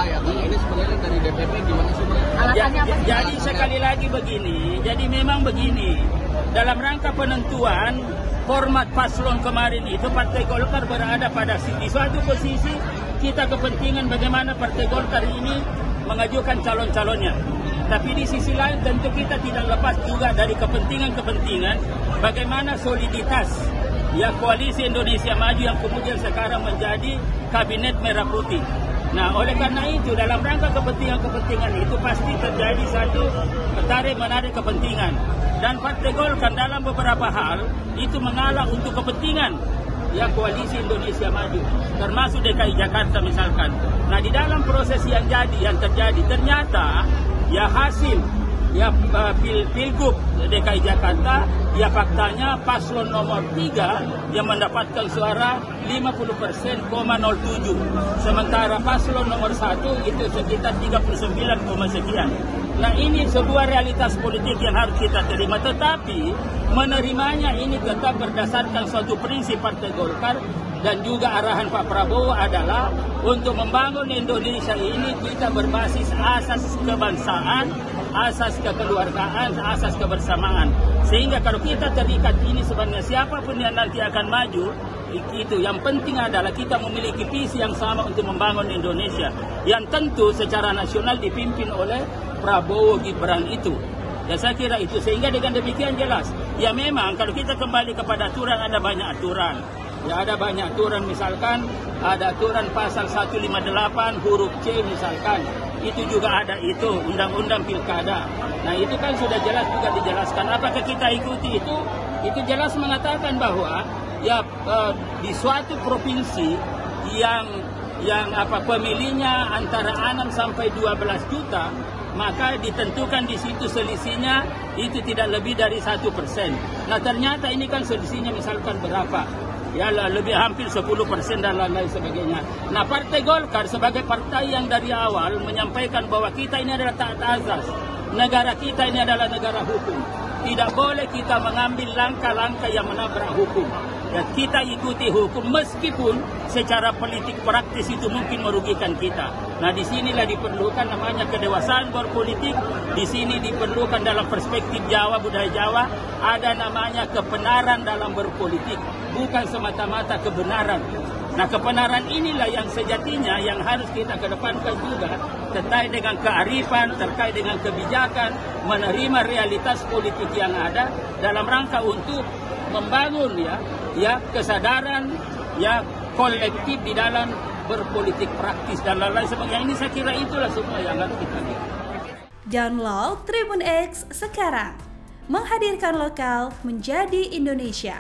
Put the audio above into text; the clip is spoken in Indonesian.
ya, Bang. Ini sebenarnya dari DPP gimana sih, Bang? Jadi sekali lagi begini, jadi memang begini, dalam rangka penentuan format paslon kemarin itu Partai Golkar berada di suatu posisi kita kepentingan bagaimana Partai Golkar ini mengajukan calon-calonnya. Tapi di sisi lain tentu kita tidak lepas juga dari kepentingan-kepentingan bagaimana soliditas ya koalisi Indonesia Maju yang kemudian sekarang menjadi kabinet merah putih. Nah, oleh karena itu dalam rangka kepentingan-kepentingan itu pasti terjadi satu tarik-menarik kepentingan. Dan Partai Golkar dalam beberapa hal itu mengalah untuk kepentingan ya koalisi Indonesia Maju, termasuk DKI Jakarta misalkan. Nah, di dalam proses yang terjadi ternyata ya hasil ya Pilgub DKI Jakarta ya faktanya paslon nomor 3 yang mendapatkan suara 50,07%, sementara paslon nomor 1 itu sekitar 39, sekian. Nah, ini sebuah realitas politik yang harus kita terima, tetapi menerimanya ini tetap berdasarkan suatu prinsip Partai Golkar dan juga arahan Pak Prabowo adalah untuk membangun Indonesia ini kita berbasis asas kebangsaan, asas kekeluargaan, asas kebersamaan. Sehingga kalau kita terikat ini sebenarnya siapapun yang nanti akan maju, itu yang penting adalah kita memiliki visi yang sama untuk membangun Indonesia. Yang tentu secara nasional dipimpin oleh Prabowo Gibran itu. Ya saya kira itu, sehingga dengan demikian jelas. Ya memang kalau kita kembali kepada aturan, ada banyak aturan. Ya ada banyak aturan, misalkan ada aturan pasal 158 huruf C misalkan. Itu juga ada itu, undang-undang pilkada. Nah itu kan sudah jelas juga dijelaskan. Apakah kita ikuti itu? Itu jelas mengatakan bahwa ya di suatu provinsi yang pemilihnya antara 6 sampai 12 juta, maka ditentukan di situ selisihnya itu tidak lebih dari 1%. Nah ternyata ini kan selisihnya misalkan berapa? Ya lebih hampir 10% dan lain-lain sebagainya. Nah Partai Golkar sebagai partai yang dari awal menyampaikan bahwa kita ini adalah taat azas. Negara kita ini adalah negara hukum. Tidak boleh kita mengambil langkah-langkah yang menabrak hukum. Dan kita ikuti hukum meskipun secara politik praktis itu mungkin merugikan kita. Nah di sinilah diperlukan namanya kedewasaan berpolitik. Di sini diperlukan dalam perspektif Jawa, budaya Jawa, ada namanya kebenaran dalam berpolitik, bukan semata-mata kebenaran. Nah kebenaran inilah yang sejatinya yang harus kita kedepankan juga terkait dengan kearifan, terkait dengan kebijakan, menerima realitas politik yang ada dalam rangka untuk membangun ya kesadaran ya kolektif di dalam berpolitik praktis dan lain-lain sebagainya. Ini saya kira itulah semua yang harus kita lihat. Download Tribun X sekarang, menghadirkan lokal menjadi Indonesia.